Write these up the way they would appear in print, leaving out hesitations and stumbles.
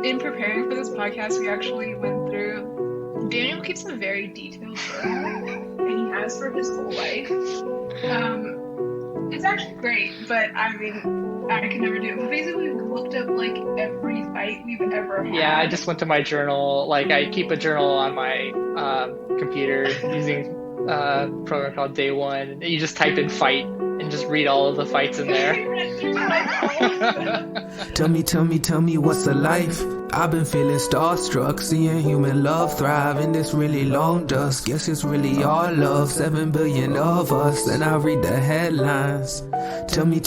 In preparing for this podcast, we actually went through. Daniel keeps a very detailed journal, and he has for his whole life. It's actually great, but I mean, I could never do it. But basically, we looked up like every fight we've ever Yeah, I had. just went to my journal. Like I keep a journal on my computer using a program called Day One. And you just type in fight and just read all of the fights in there. We read through like all of them. Tell me what's a life? I've been feeling starstruck, seeing human love thrive in this really long dusk. Guess it's really all love, 7 billion of us, and I read the headlines. Tell me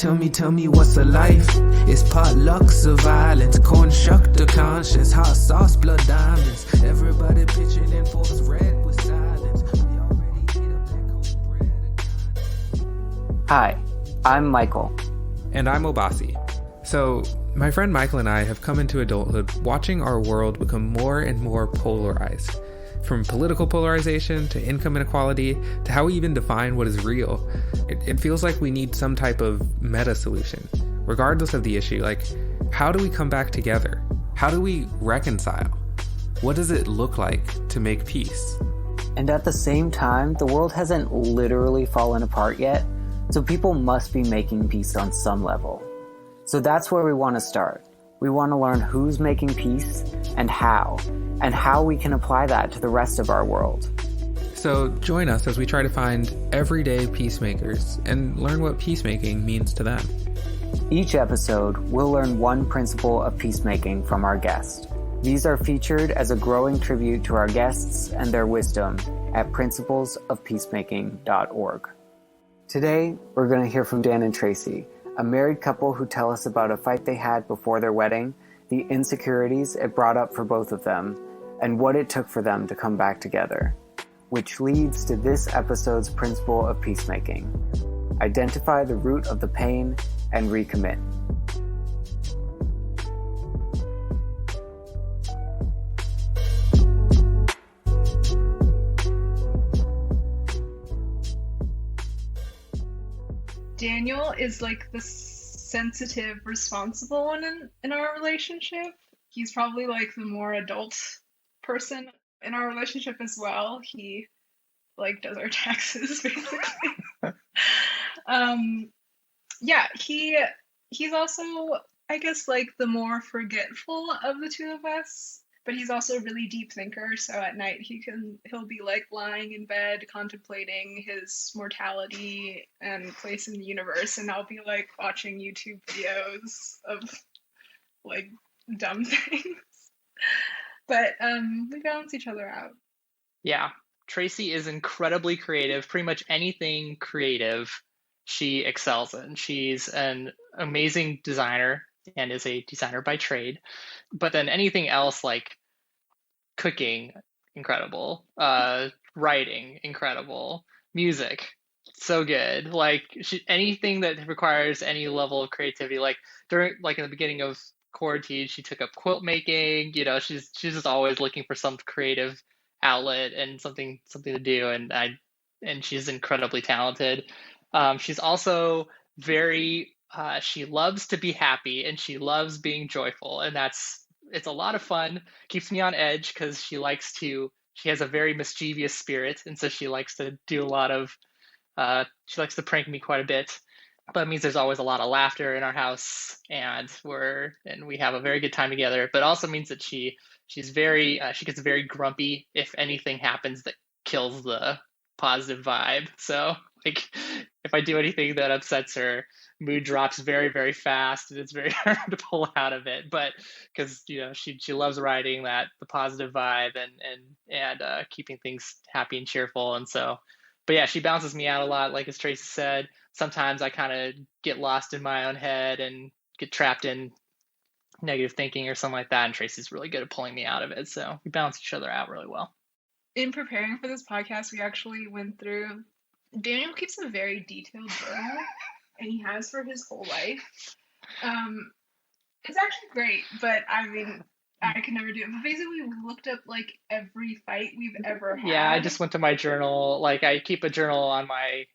what's a life? It's potlucks of violence, corn shucked to conscience, hot sauce, blood diamonds. Everybody pitching in force red with silence. We already hit up that cold bread. Hi, I'm Michael. And I'm Obasi. So, my friend Michael and I have come into adulthood watching our world become more and more polarized. From political polarization to income inequality to how we even define what is real. It feels like we need some type of meta solution, regardless of the issue. Like, how do we come back together? How do we reconcile? What does it look like to make peace? And at the same time, the world hasn't literally fallen apart yet, so people must be making peace on some level. So that's where we want to start. We want to learn who's making peace and how we can apply that to the rest of our world. So join us as we try to find everyday peacemakers and learn what peacemaking means to them. Each episode, we'll learn one principle of peacemaking from our guest. These are featured as a growing tribute to our guests and their wisdom at principlesofpeacemaking.org. Today, we're going to hear from Dan and Tracey, a married couple who tell us about a fight they had before their wedding, the insecurities it brought up for both of them, and what it took for them to come back together. Which leads to this episode's principle of peacemaking. Identify the root of the pain and recommit. Daniel is like the sensitive, responsible one in our relationship. He's probably like the more adult person in our relationship as well. He like does our taxes basically. Yeah, he's also, I guess, like the more forgetful of the two of us. But he's also a really deep thinker, so at night he'll be like lying in bed contemplating his mortality and place in the universe, and I'll be like watching YouTube videos of like dumb things. But we balance each other out. Yeah, Tracey is incredibly creative. Pretty much anything creative, she excels in. She's an amazing designer and is a designer by trade. But then anything else like cooking, incredible. Writing, incredible. Music, so good. Like anything that requires any level of creativity. Like during, like in the beginning of quarantine, she took up quilt making. You know, she's just always looking for some creative outlet and something to do. And she's incredibly talented. She's also very she loves to be happy and she loves being joyful, and it's a lot of fun. Keeps me on edge because she has a very mischievous spirit, and so she likes to do a lot of she likes to prank me quite a bit. But it means there's always a lot of laughter in our house, and we have a very good time together. But it also means that she gets very grumpy if anything happens that kills the positive vibe. So like if I do anything that upsets her, mood drops very, very fast, and it's very hard to pull out of it. But because she loves writing the positive vibe and keeping things happy and cheerful. And so, but yeah, she bounces me out a lot. Like as Tracey said, sometimes I kind of get lost in my own head and get trapped in negative thinking or something like that. And Tracey's really good at pulling me out of it. So we balance each other out really well. In preparing for this podcast, we actually went through. Daniel keeps a very detailed journal, and he has for his whole life. It's actually great, but I mean, I could never do it. But basically, we looked up like every fight we've ever had. Yeah, I just went to my journal. Like I keep a journal on my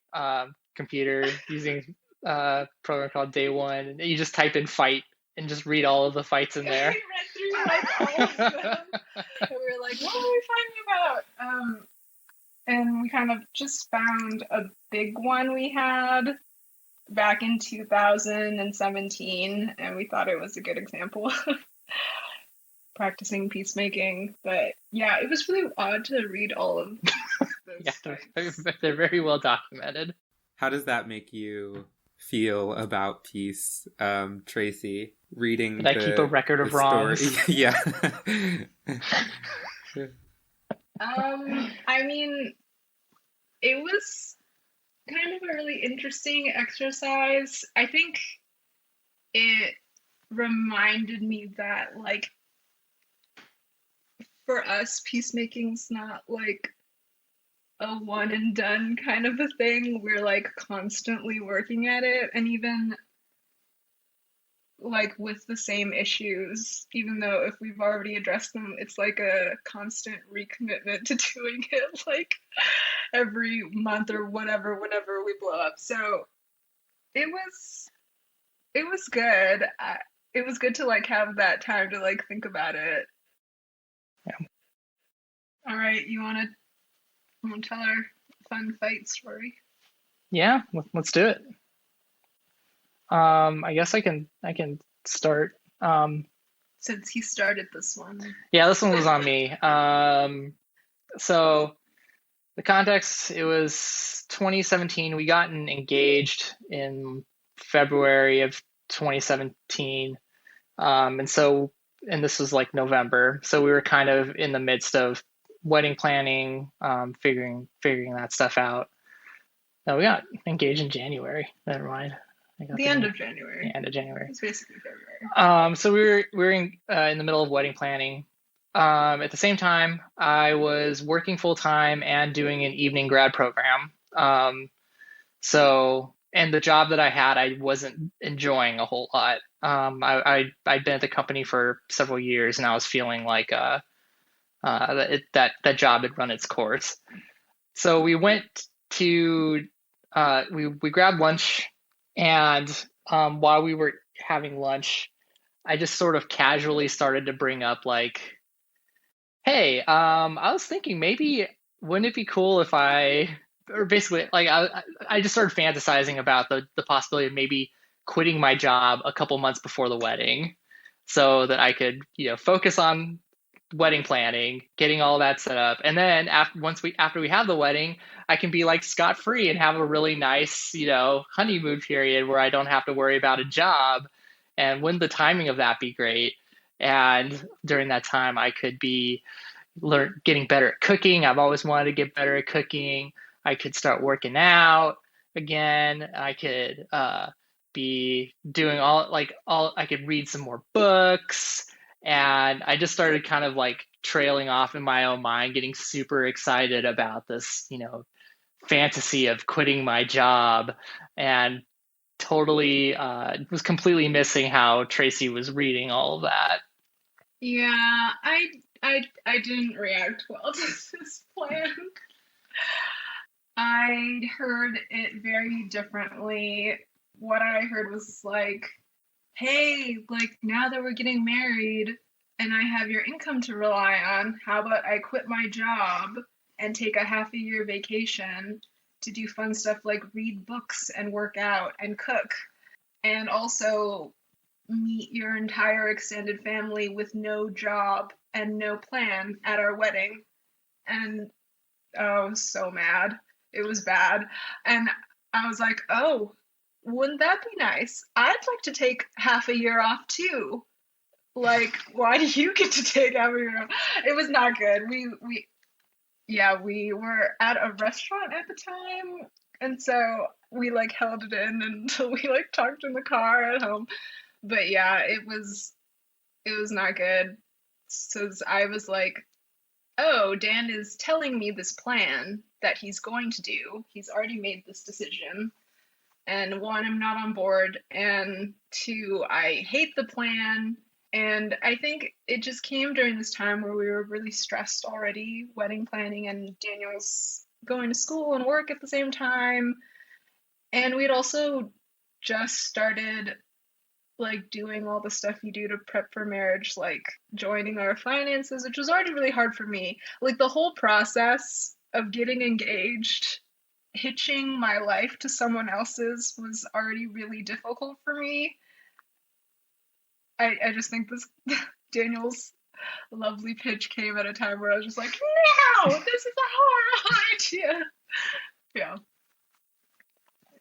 computer using a program called Day One. And you just type in fight and just read all of the fights in there. We read through like all of them. And we were like, what are we fighting about? And we kind of just found a big one we had back in 2017, and we thought it was a good example of practicing peacemaking. But yeah, it was really odd to read all of those Yeah, fights. they're very well documented. How does that make you feel about peace, Tracey? Reading Did I keep a record of wrongs? Yeah. I mean, it was kind of a really interesting exercise. I think it reminded me that, like, for us, peacemaking's not like a one and done kind of a thing. We're like constantly working at it, and even like with the same issues, even though if we've already addressed them, it's like a constant recommitment to doing it like every month or whatever, whenever we blow up. So it was good. It was good to like have that time to like think about it. Yeah. All right, you want to tell our fun fight story? Yeah, let's do it. I guess I can start. Since he started this one. Yeah, this one was on me. So the context, it was 2017. We gotten engaged in February of 2017. And this was like November. So we were kind of in the midst of wedding planning, figuring that stuff out. No, we got engaged in January. Never mind. The end of January. The end of January. It's basically February. So we were in the middle of wedding planning. At the same time, I was working full time and doing an evening grad program. And the job that I had, I wasn't enjoying a whole lot. I'd been at the company for several years, and I was feeling like that job had run its course. So we went to we grabbed lunch, and while we were having lunch, I just sort of casually started to bring up like, hey, I was thinking maybe wouldn't it be cool if or basically like I just started fantasizing about the possibility of maybe quitting my job a couple months before the wedding so that I could, focus on wedding planning, getting all that set up. And then after we have the wedding, I can be like scot-free and have a really nice, honeymoon period where I don't have to worry about a job. And wouldn't the timing of that be great? And during that time, I could be getting better at cooking. I've always wanted to get better at cooking. I could start working out again. I could be doing I could read some more books. And I just started kind of like trailing off in my own mind, getting super excited about this, fantasy of quitting my job, and totally was completely missing how Tracey was reading all of that. Yeah, I didn't react well to this plan. I heard it very differently. What I heard was like, hey, like now that we're getting married and I have your income to rely on, how about I quit my job and take a half a year vacation to do fun stuff like read books and work out and cook, and also meet your entire extended family with no job and no plan at our wedding. And I was so mad. It was bad. And I was like, oh, wouldn't that be nice? I'd like to take half a year off too. Like, why do you get to take half a year off? It was not good. We were at a restaurant at the time, and so we like held it in until we like talked in the car at home. But yeah, it was not good. So I was like, oh, Dan is telling me this plan that he's going to do. He's already made this decision. And one, I'm not on board. And two, I hate the plan. And I think it just came during this time where we were really stressed already, wedding planning, and Daniel's going to school and work at the same time. And we'd also just started like doing all the stuff you do to prep for marriage, like joining our finances, which was already really hard for me. Like the whole process of getting engaged, hitching my life to someone else's was already really difficult for me. I just think this Daniel's lovely pitch came at a time where I was just like, no, this is a horrible idea. Yeah.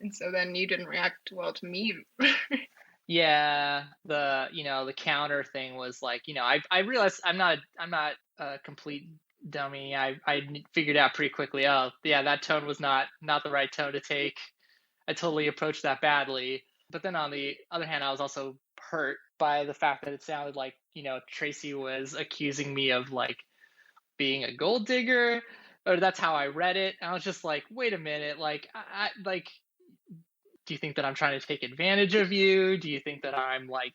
And so then you didn't react well to me. Yeah, the counter thing was like, I realized I'm not a complete dummy. I figured out pretty quickly, oh yeah, that tone was not the right tone to take. I totally approached that badly. But then on the other hand, I was also hurt by the fact that it sounded like, Tracey was accusing me of like being a gold digger, or that's how I read it. And I was just like, wait a minute, like I like, do you think that I'm trying to take advantage of you? Do you think that I'm like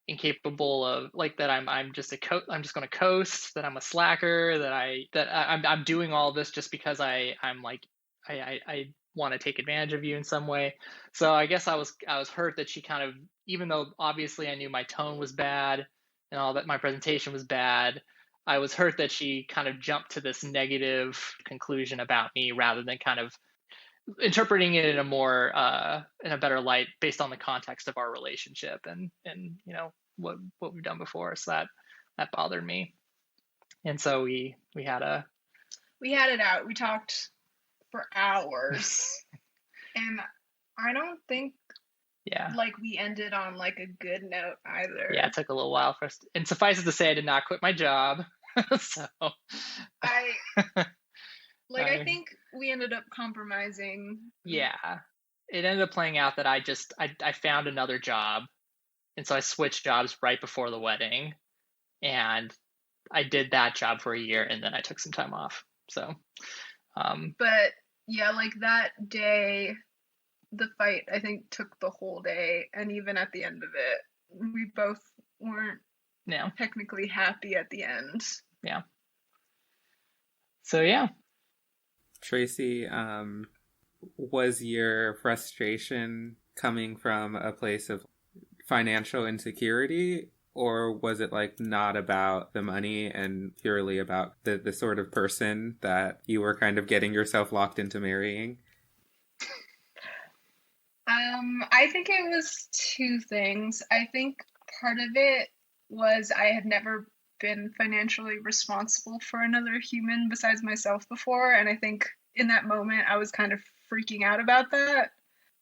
incapable of like that I'm just I'm just going to coast, that I'm a slacker, that I'm doing all this just because I'm like I want to take advantage of you in some way. So I guess I was hurt that she kind of, even though obviously I knew my tone was bad and all that, my presentation was bad, I was hurt that she kind of jumped to this negative conclusion about me rather than kind of interpreting it in a more in a better light based on the context of our relationship and what we've done before. So that bothered me, and so we had it out. We talked for hours, and I don't think like we ended on like a good note either. Yeah, it took a little while for us and suffice it to say, I did not quit my job. So I think we ended up compromising. Yeah. It ended up playing out that I found another job. And so I switched jobs right before the wedding. And I did that job for a year and then I took some time off. So but yeah, like that day, the fight I think took the whole day, and even at the end of it, we both weren't technically happy at the end. Yeah. So yeah. Tracey, was your frustration coming from a place of financial insecurity, or was it like not about the money and purely about the sort of person that you were kind of getting yourself locked into marrying? I think it was two things. I think part of it was I had never been financially responsible for another human besides myself before, and I think in that moment I was kind of freaking out about that,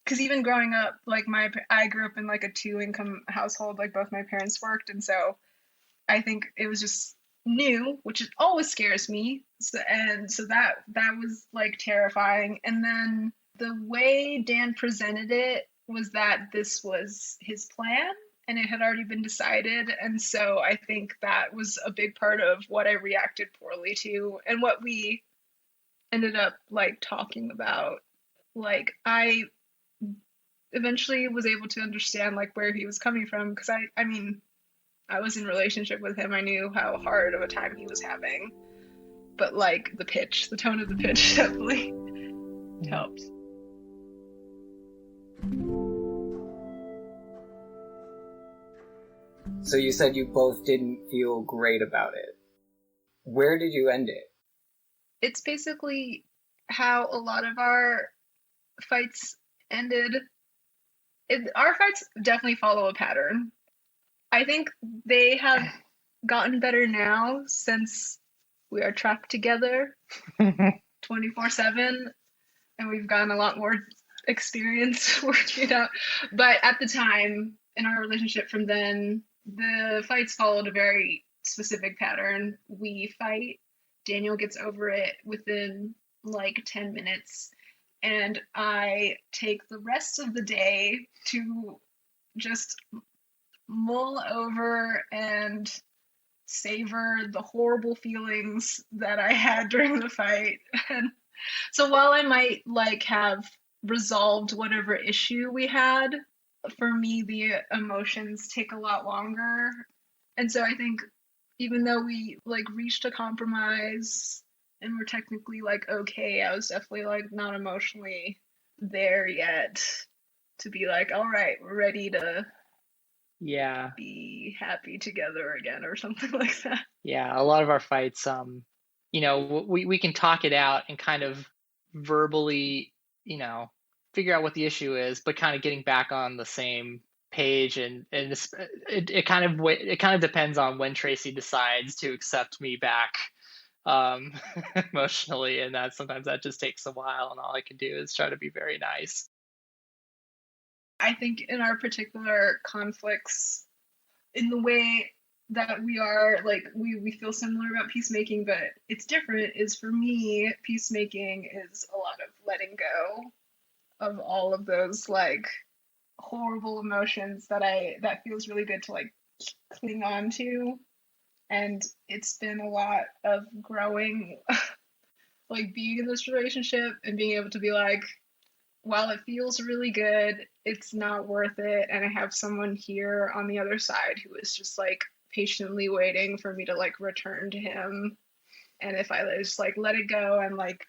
because even growing up, like I grew up in like a 2-income household, like both my parents worked, and so I think it was just new, which always scares me. So that was like terrifying. And then the way Dan presented it was that this was his plan and it had already been decided. And so I think that was a big part of what I reacted poorly to and what we ended up like talking about. Like I eventually was able to understand like where he was coming from, because I mean, I was in a relationship with him. I knew how hard of a time he was having. But like the tone of the pitch definitely helped. So you said you both didn't feel great about it. Where did you end it? It's basically how a lot of our fights ended. Our fights definitely follow a pattern. I think they have gotten better now since we are trapped together 24/7, and we've gotten a lot more experience working it out. But at the time in our relationship from then, the fights followed a very specific pattern. We fight, Daniel gets over it within like 10 minutes, and I take the rest of the day to just mull over and savor the horrible feelings that I had during the fight. And so while I might like have resolved whatever issue we had, for me the emotions take a lot longer. And so I think even though we like reached a compromise and we're technically like okay, I was definitely like not emotionally there yet to be like, all right, we're ready to Yeah. be happy together again or something like that. Yeah, a lot of our fights, we can talk it out and kind of verbally, figure out what the issue is, but kind of getting back on the same page, and it kind of depends on when Tracey decides to accept me back um emotionally, and that sometimes that just takes a while, and all I can do is try to be very nice. I think in our particular conflicts, in the way that we are, like, we feel similar about peacemaking, but it's different, is for me, peacemaking is a lot of letting go of all of those, like, horrible emotions that feels really good to, like, cling on to. And it's been a lot of growing, like, being in this relationship and being able to be like, while it feels really good, it's not worth it. And I have someone here on the other side who is just like patiently waiting for me to like return to him. And if I just like let it go and like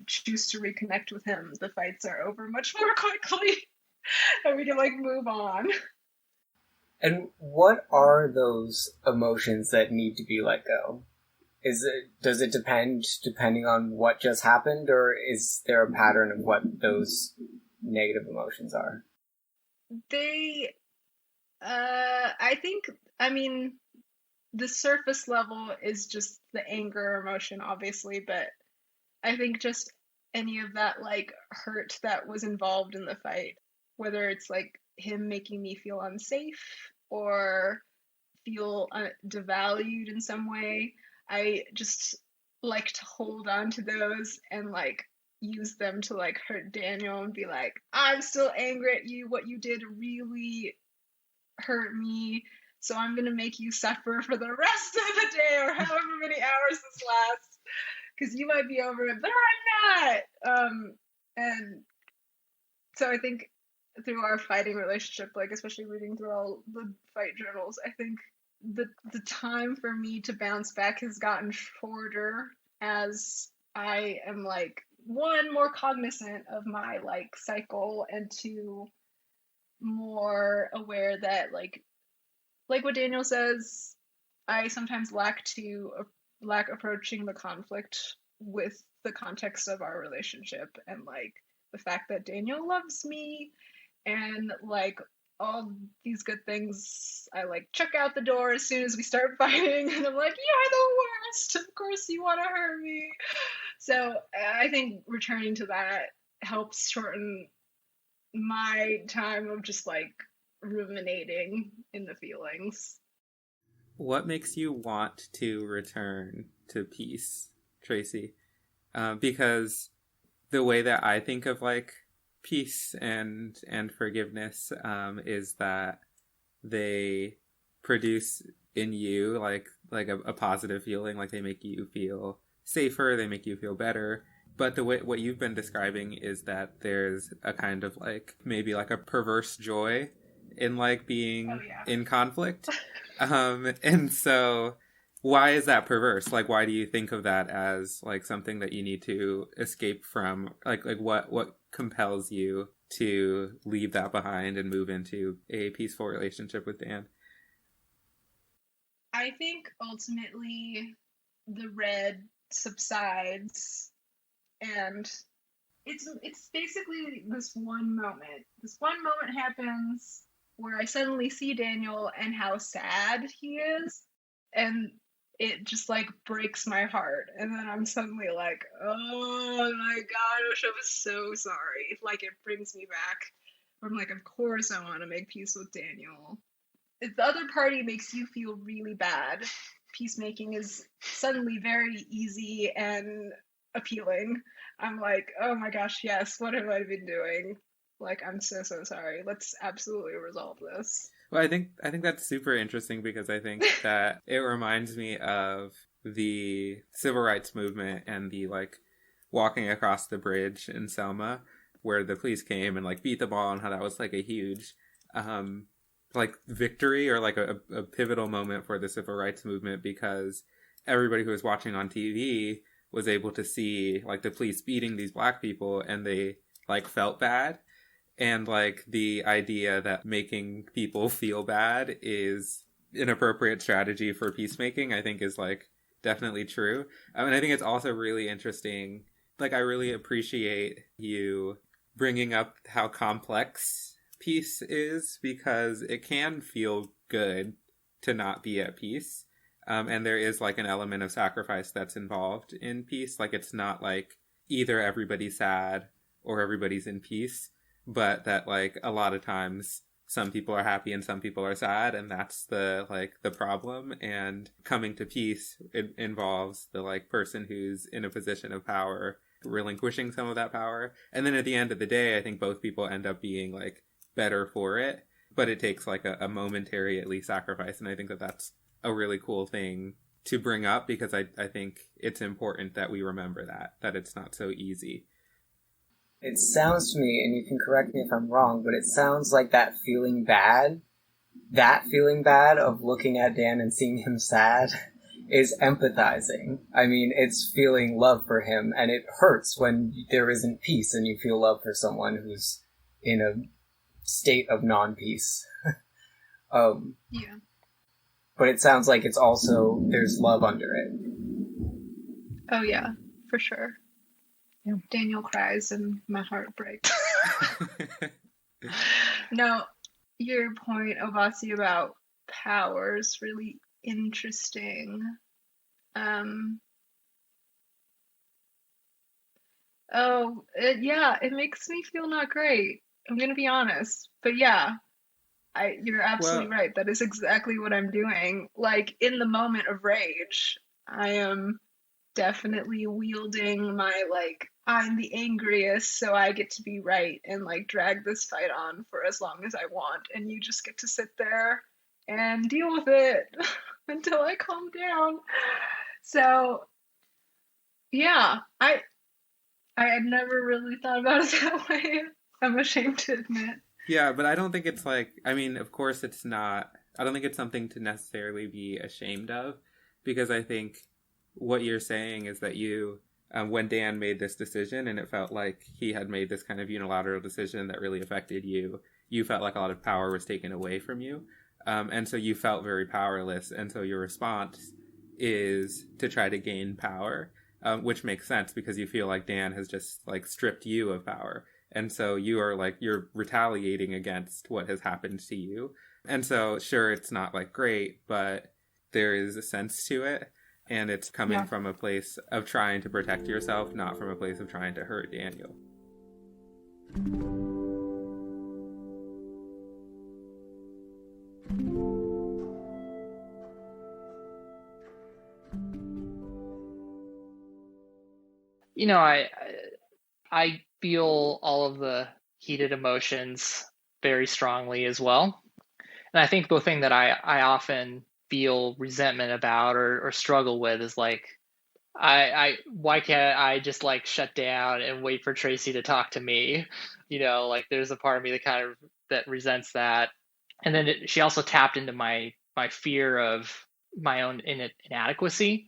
choose to reconnect with him, the fights are over much more quickly and we can like move on. And what are those emotions that need to be let go? Does it depending on what just happened, or is there a pattern of what those negative emotions are? I mean, the surface level is just the anger emotion, obviously, but I think just any of that like hurt that was involved in the fight, whether it's like him making me feel unsafe or feel devalued in some way, I just like to hold on to those and like use them to like hurt Daniel and be like, I'm still angry at you. What you did really hurt me. So I'm going to make you suffer for the rest of the day or however many hours this lasts. Because you might be over it, but I'm not. And so I think through our fighting relationship, like especially reading through all the fight journals, I think the time for me to bounce back has gotten shorter as I am like, one, more cognizant of my like cycle, and two, more aware that like what Daniel says, I sometimes lack approaching the conflict with the context of our relationship and like the fact that Daniel loves me and like all these good things. I like check out the door as soon as we start fighting and I'm like, you're the worst, of course you want to hurt me. So I think returning to that helps shorten my time of just like ruminating in the feelings. What makes you want to return to peace, Tracey? Because the way that I think of like peace and forgiveness is that they produce in you like a positive feeling, like they make you feel safer, they make you feel better. But the way what you've been describing is that there's a kind of like maybe like a perverse joy in like being in conflict. And so why is that perverse? Like, why do you think of that as like something that you need to escape from? Like what compels you to leave that behind and move into a peaceful relationship with Dan? I think ultimately the red subsides and it's basically this one moment. This one moment happens where I suddenly see Daniel and how sad he is, and it just like breaks my heart. And then I'm suddenly like, oh my god, I wish I was so sorry. Like it brings me back. I'm like, of course I want to make peace with Daniel. If the other party makes you feel really bad, peacemaking is suddenly very easy and appealing. I'm like, oh my gosh, yes, what have I been doing? Like, I'm so sorry. Let's absolutely resolve this. Well, I think that's super interesting because I think that it reminds me of the civil rights movement and the like walking across the bridge in Selma where the police came and like beat the ball, and how that was like a huge like victory or like a pivotal moment for the civil rights movement, because everybody who was watching on TV was able to see like the police beating these black people and they like felt bad. And like the idea that making people feel bad is an appropriate strategy for peacemaking, I think is like definitely true. I mean, I think it's also really interesting. Like, I really appreciate you bringing up how complex peace is, because it can feel good to not be at peace. And there is like an element of sacrifice that's involved in peace. Like, it's not like either everybody's sad or everybody's in peace, but that like a lot of times some people are happy and some people are sad, and that's the problem. And coming to peace, it involves the like person who's in a position of power relinquishing some of that power. And then at the end of the day, I think both people end up being like better for it, but it takes like a momentary at least sacrifice. And I think that that's a really cool thing to bring up, because I think it's important that we remember that it's not so easy. It sounds to me, and you can correct me if I'm wrong, but it sounds like that feeling bad of looking at Dan and seeing him sad is empathizing. I mean, it's feeling love for him, and it hurts when there isn't peace and you feel love for someone who's in a state of non-peace. Yeah. But it sounds like it's also, there's love under it. Oh yeah, for sure. Yeah. Daniel cries and my heart breaks. No, your point, Ovasi, about power is really interesting. It makes me feel not great. I'm gonna be honest, but yeah, you're absolutely right. That is exactly what I'm doing. Like, in the moment of rage, I am definitely wielding my, like, I'm the angriest, so I get to be right and like drag this fight on for as long as I want, and you just get to sit there and deal with it until I calm down. So yeah, I had never really thought about it that way. I'm ashamed to admit. Yeah, but I don't think it's like, I mean, of course it's not, I don't think it's something to necessarily be ashamed of, because I think what you're saying is that you, when Dan made this decision and it felt like he had made this kind of unilateral decision that really affected you, you felt like a lot of power was taken away from you. And so you felt very powerless. And so your response is to try to gain power, which makes sense because you feel like Dan has just like stripped you of power. And so you are like, you're retaliating against what has happened to you. And so sure, it's not like great, but there is a sense to it. And it's coming from a place of trying to protect yourself, not from a place of trying to hurt Daniel. You know, I feel all of the heated emotions very strongly as well. And I think the thing that I often feel resentment about or struggle with is like, why can't I just like shut down and wait for Tracey to talk to me? You know, like there's a part of me that kind of that resents that. And then she also tapped into my fear of my own inadequacy.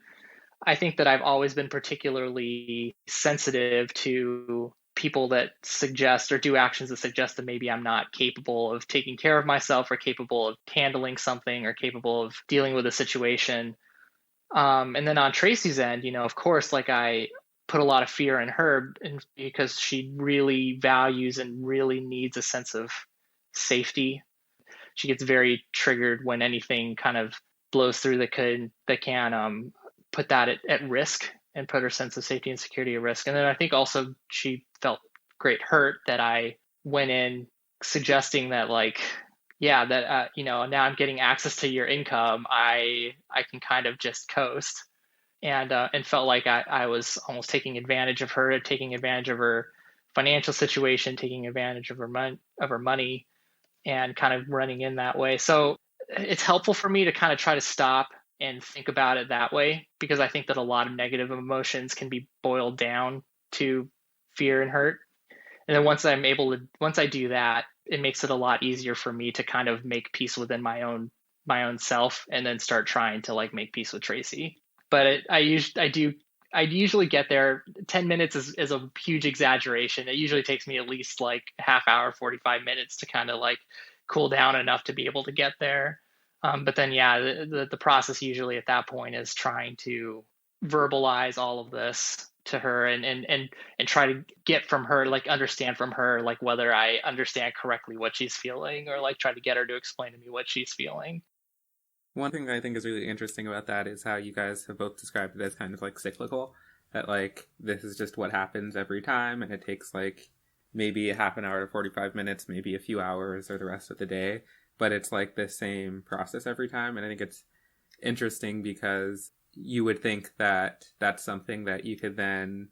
I think that I've always been particularly sensitive to people that suggest or do actions that suggest that maybe I'm not capable of taking care of myself or capable of handling something or capable of dealing with a situation. And then on Tracey's end, you know, of course, like I put a lot of fear in her because she really values and really needs a sense of safety. She gets very triggered when anything kind of blows through that can put that at risk and put her sense of safety and security at risk. And then I think also she felt great hurt that I went in suggesting that like, yeah, that, you know, now I'm getting access to your income. I can kind of just coast and felt like I was almost taking advantage of her, taking advantage of her financial situation, taking advantage of her money and kind of running in that way. So it's helpful for me to kind of try to stop and think about it that way, because I think that a lot of negative emotions can be boiled down to fear and hurt. And then once I do that, it makes it a lot easier for me to kind of make peace within my own self and then start trying to like make peace with Tracey. But I I usually get there. 10 minutes is a huge exaggeration. It usually takes me at least like a half hour, 45 minutes to kind of like cool down enough to be able to get there. But then, yeah, the process usually at that point is trying to verbalize all of this to her and try to get from her, like understand from her, like whether I understand correctly what she's feeling, or like try to get her to explain to me what she's feeling. One thing I think is really interesting about that is how you guys have both described it as kind of like cyclical, that like this is just what happens every time, and it takes like maybe a half an hour to 45 minutes, maybe a few hours or the rest of the day, but it's like the same process every time. And I think it's interesting because you would think that that's something that you could then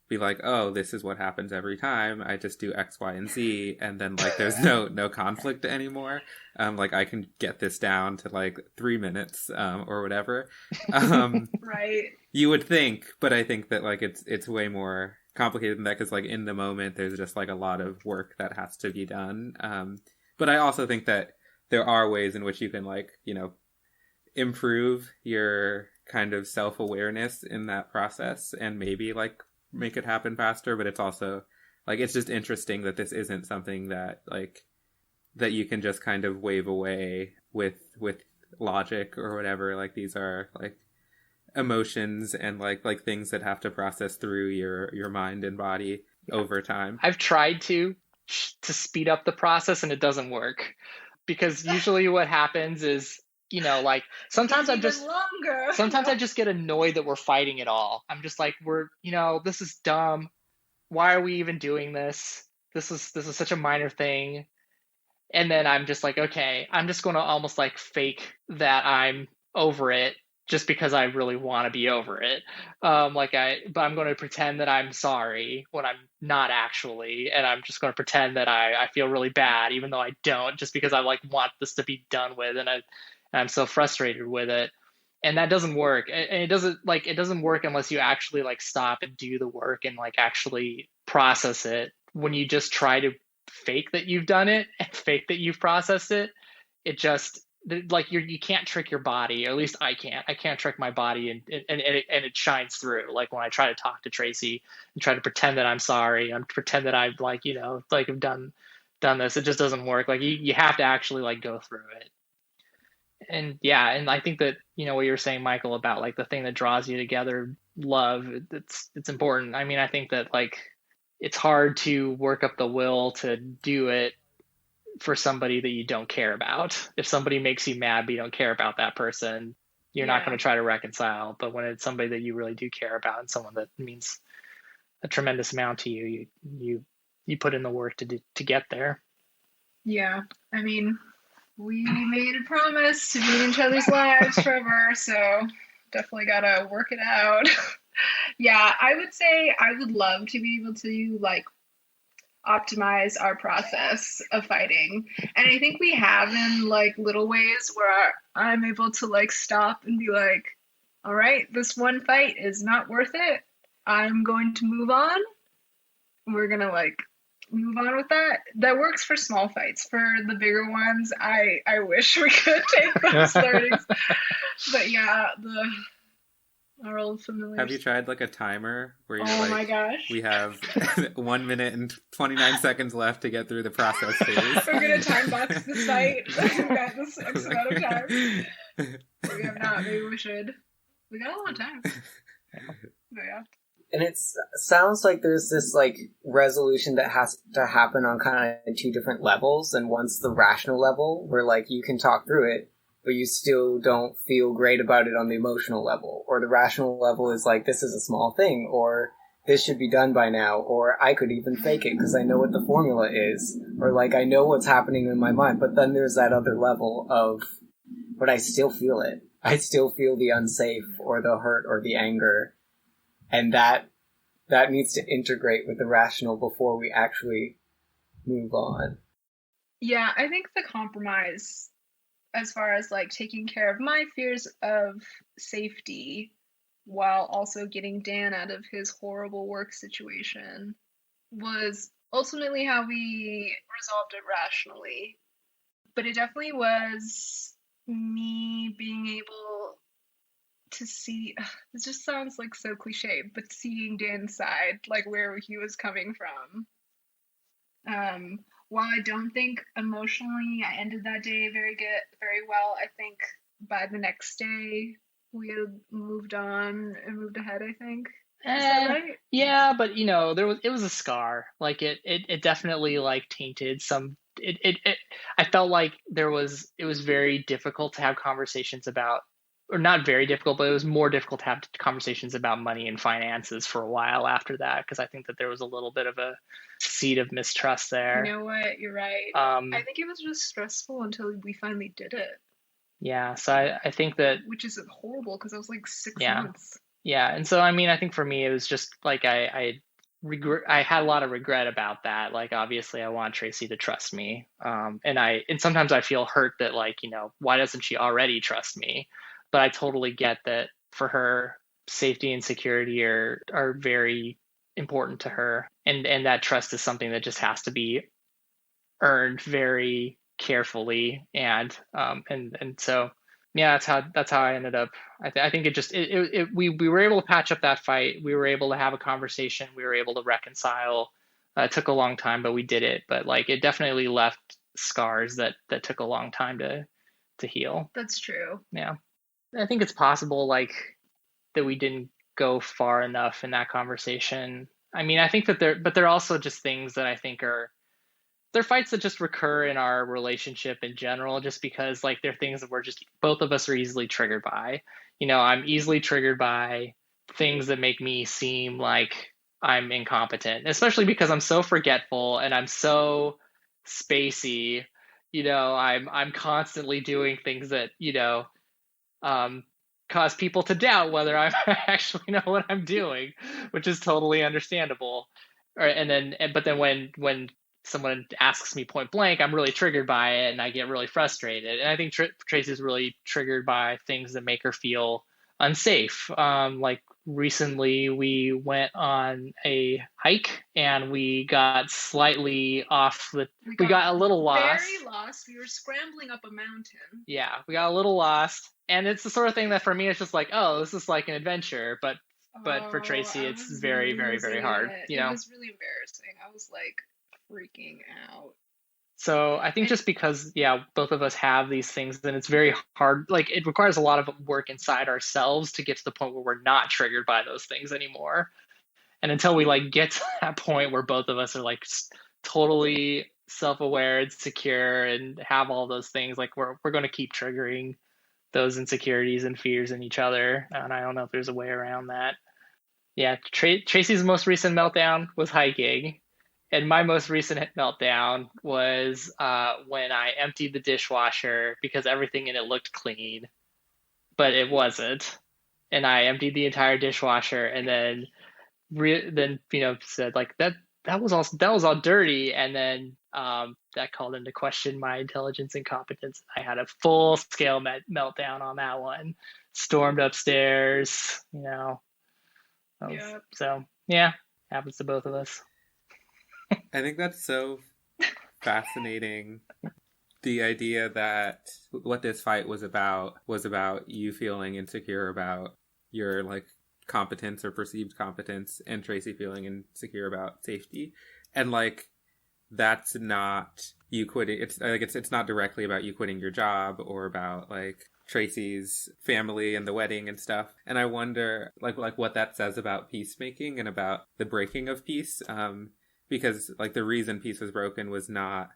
be like, oh, this is what happens every time. I just do X, Y, and Z, and then like there's no conflict anymore. Like I can get this down to like 3 minutes or whatever. Right. You would think, but I think that like it's way more complicated than that, because like in the moment there's just like a lot of work that has to be done. But I also think that there are ways in which you can like, you know, improve your kind of self-awareness in that process and maybe like make it happen faster. But it's also like, it's just interesting that this isn't something that like that you can just kind of wave away with logic or whatever. Like these are like emotions and like things that have to process through your mind and body over time. I've tried to speed up the process and it doesn't work, because usually what happens is, you know, like sometimes I just get annoyed that we're fighting at all. I'm just like, this is dumb. Why are we even doing this? This is such a minor thing. And then I'm just like, okay, I'm just going to almost like fake that I'm over it just because I really want to be over it. But I'm going to pretend that I'm sorry when I'm not actually, and I'm just going to pretend that I feel really bad, even though I don't, just because I like want this to be done with, and I'm so frustrated with it. And that doesn't work. And it doesn't work unless you actually like stop and do the work and like actually process it. When you just try to fake that you've done it and fake that you've processed it, it just like you can't trick your body, or at least I can't trick my body, and it shines through. Like when I try to talk to Tracey and try to pretend that I'm sorry, and pretend that I've like, you know, like I've done this, it just doesn't work. Like you have to actually like go through it. And yeah, and I think that, you know, what you're saying, Michael, about like the thing that draws you together, love, it's important. I mean, I think that like it's hard to work up the will to do it for somebody that you don't care about. If somebody makes you mad but you don't care about that person, you're not going to try to reconcile. But when it's somebody that you really do care about and someone that means a tremendous amount to you, you put in the work to get there. Yeah, I mean, we made a promise to be in each other's lives forever, so definitely gotta work it out. Yeah, I would say I would love to be able to like optimize our process of fighting. And I think we have in like little ways where I'm able to like stop and be like, all right, this one fight is not worth it. I'm going to move on. We're gonna like move on with that. That works for small fights. For the bigger ones, I wish we could take those learnings. But yeah, our old familiars. Have you tried like a timer where you're like, my gosh, we have 1 minute and 29 seconds left to get through the process phase? We're gonna time box this fight. We've got this X amount of time. We have not. Maybe we should. We got a lot of time. But yeah. And it sounds like there's this like resolution that has to happen on kind of two different levels. And one's the rational level where like you can talk through it, but you still don't feel great about it on the emotional level. Or the rational level is like, this is a small thing, or this should be done by now, or I could even fake it because I know what the formula is, or like I know what's happening in my mind. But then there's that other level of, but I still feel it. I still feel the unsafe or the hurt or the anger. And that needs to integrate with the rational before we actually move on. Yeah, I think the compromise, as far as like taking care of my fears of safety while also getting Dan out of his horrible work situation, was ultimately how we resolved it rationally. But it definitely was me being able to see, this just sounds like so cliche, but seeing Dan's side, like where he was coming from. While I don't think emotionally I ended that day very well, I think by the next day we had moved on and moved ahead, I think. Is that right? Yeah, but it was a scar. Like it definitely like tainted some. I felt like it was very difficult to have conversations about, or not very difficult, but it was more difficult to have conversations about money and finances for a while after that, because I think that there was a little bit of a seed of mistrust there. You know what? You're right. I think it was just stressful until we finally did it. Yeah, so I think that, which is horrible because I was like 6 months. Yeah, and so I mean, I think for me it was just like I had a lot of regret about that. Like obviously I want Tracey to trust me, and sometimes I feel hurt that like why doesn't she already trust me? But I totally get that for her, safety and security are very important to her, and that trust is something that just has to be earned very carefully, and so yeah, that's how I ended up. I think we were able to patch up that fight. We were able to have a conversation. We were able to reconcile. It took a long time, but we did it. But like it definitely left scars that took a long time to heal. That's true. Yeah, I think it's possible like that we didn't go far enough in that conversation. I mean, I think that there are also just things that I think they're fights that just recur in our relationship in general, just because like they're things that we're just, both of us are easily triggered by. I'm easily triggered by things that make me seem like I'm incompetent, especially because I'm so forgetful and I'm so spacey. I'm constantly doing things that, cause people to doubt whether I actually know what I'm doing, which is totally understandable. But then when someone asks me point blank, I'm really triggered by it and I get really frustrated. And I think Tracey's really triggered by things that make her feel unsafe. Like recently we went on a hike and we got slightly off we got a little lost. Very lost. We were scrambling up a mountain. Yeah, we got a little lost. And it's the sort of thing that for me, it's just like, oh, this is like an adventure. But for Tracey, it's very, very, very hard. It was really embarrassing. I was like freaking out. So I think just because, both of us have these things, then it's very hard. Like it requires a lot of work inside ourselves to get to the point where we're not triggered by those things anymore. And until we like get to that point where both of us are like totally self-aware and secure and have all those things, like we're going to keep triggering those insecurities and fears in each other. And I don't know if there's a way around that. Yeah, Tracey's most recent meltdown was hiking. And my most recent meltdown was when I emptied the dishwasher because everything in it looked clean, but it wasn't. And I emptied the entire dishwasher, and then said like that was all dirty, and then that called into question my intelligence and competence. I had a full scale meltdown on that one. Stormed upstairs, So yeah, happens to both of us. I think that's so fascinating. The idea that what this fight was about you feeling insecure about your like competence or perceived competence, and Tracey feeling insecure about safety. And like that's not you quitting. It's not directly about you quitting your job or about like Tracey's family and the wedding and stuff. And I wonder like what that says about peacemaking and about the breaking of peace. Because like the reason peace was broken was not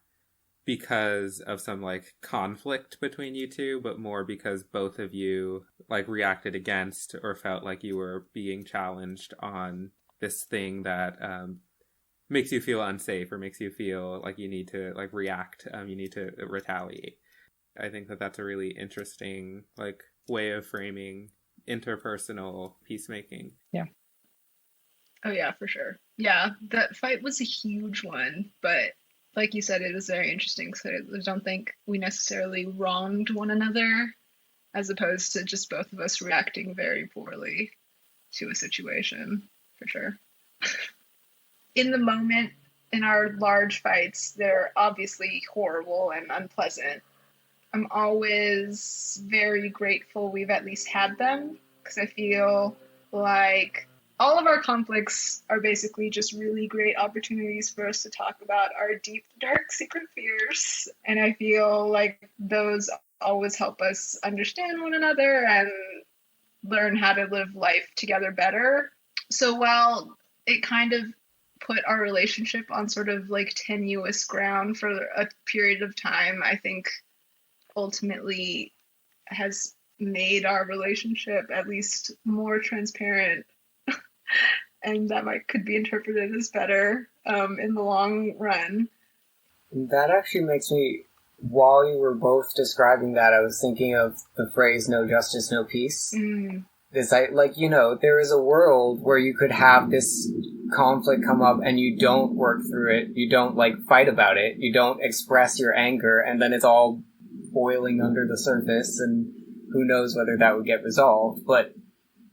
because of some like conflict between you two, but more because both of you like reacted against or felt like you were being challenged on this thing that makes you feel unsafe or makes you feel like you need to like react. You need to retaliate. I think that that's a really interesting like way of framing interpersonal peacemaking. Yeah. Oh yeah, for sure. Yeah, that fight was a huge one, but like you said, it was very interesting because I don't think we necessarily wronged one another, as opposed to just both of us reacting very poorly to a situation, for sure. In the moment, in our large fights, they're obviously horrible and unpleasant. I'm always very grateful we've at least had them, because I feel like all of our conflicts are basically just really great opportunities for us to talk about our deep, dark, secret fears. And I feel like those always help us understand one another and learn how to live life together better. So while it kind of put our relationship on sort of like tenuous ground for a period of time, I think ultimately has made our relationship at least more transparent. And that could be interpreted as better in the long run. That actually makes me, while you were both describing that, I was thinking of the phrase "no justice, no peace." This, there is a world where you could have this conflict come up and you don't work through it, you don't fight about it, you don't express your anger, and then it's all boiling under the surface, and who knows whether that would get resolved. But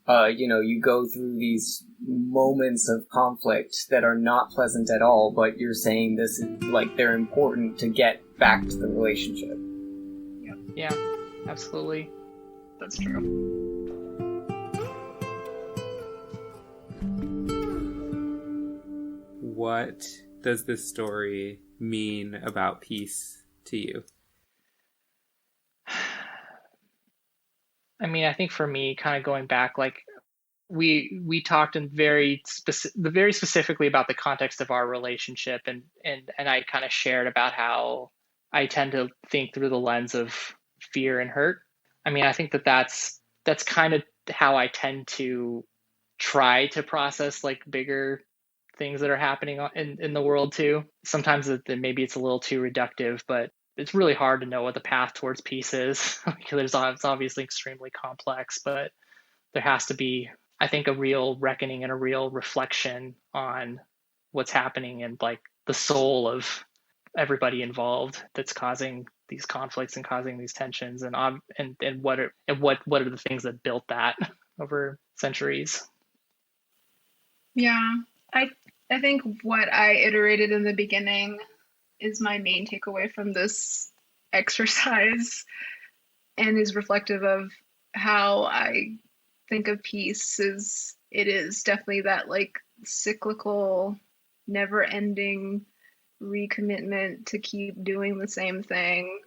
you go through these moments of conflict that are not pleasant at all, but you're saying this is they're important to get back to the relationship. Yeah, absolutely. That's true. What does this story mean about peace to you? I mean, I think for me, kind of going back, we talked in very specifically about the context of our relationship, and I kind of shared about how I tend to think through the lens of fear and hurt. I mean, I think that's kind of how I tend to try to process bigger things that are happening in the world too. Sometimes maybe it's a little too reductive, but it's really hard to know what the path towards peace is. It's obviously extremely complex, but there has to be, I think, a real reckoning and a real reflection on what's happening and the soul of everybody involved that's causing these conflicts and causing these tensions, and what are the things that built that over centuries. Yeah, I think what I iterated in the beginning is my main takeaway from this exercise, and is reflective of how I think of peace. It is definitely that cyclical, never-ending recommitment to keep doing the same thing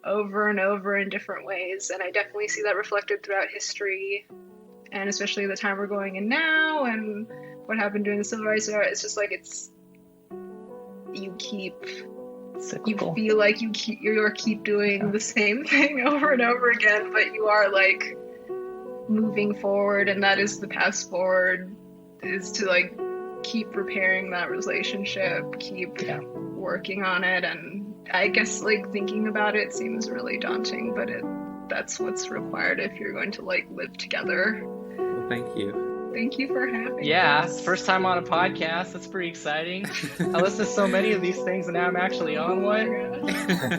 over and over in different ways. And I definitely see that reflected throughout history, and especially the time we're going in now and what happened during the Civil Rights era. It's just you feel like you keep doing the same thing over and over again, but you are moving forward, and that is the path forward, is to keep repairing that relationship, keep working on it. And I guess thinking about it seems really daunting, but that's what's required if you're going to live together. Well, thank you. Thank you for having us. Yeah, first time on a podcast. That's pretty exciting. I listen to so many of these things, and now I'm actually on one.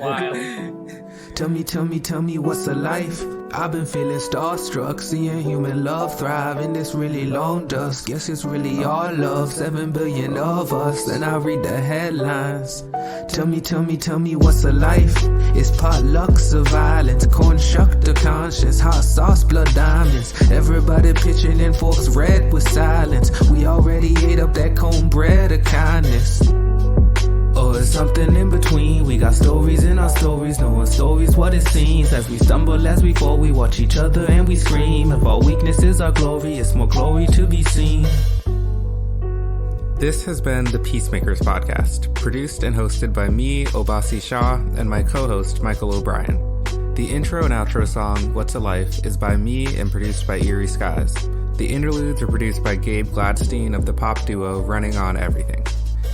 Wild. Tell me what's a life? I've been feeling starstruck, seeing human love thrive in this really long dusk. Guess it's really all love, 7 billion of us. Then I read the headlines. Tell me what's a life? It's potlucks of violence, corn shuck the conscience, hot sauce, blood diamonds. Everybody pitching in forks red with silence. We already ate up that cornbread of kindness. Or it's something in between. We got stories in our stories, knowing stories what it seems. As we stumble, as we fall, we watch each other and we scream. If our weakness is our glory, it's more glory to be seen. This has been the Peacemakers podcast, produced and hosted by me, Obasi Shah, and my co-host, Michael O'Brien. The intro and outro song, What's a Life, is by me and produced by Eerie Skies. The interludes are produced by Gabe Gladstein of the pop duo Running On Everything.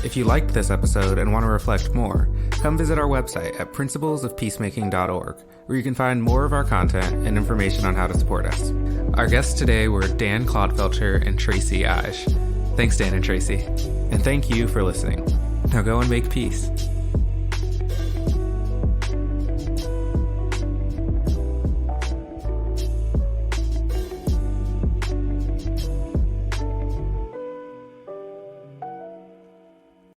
If you liked this episode and want to reflect more, come visit our website at principlesofpeacemaking.org, where you can find more of our content and information on how to support us. Our guests today were Dan Clodfelcher and Tracey Ige. Thanks, Dan and Tracey. And thank you for listening. Now go and make peace.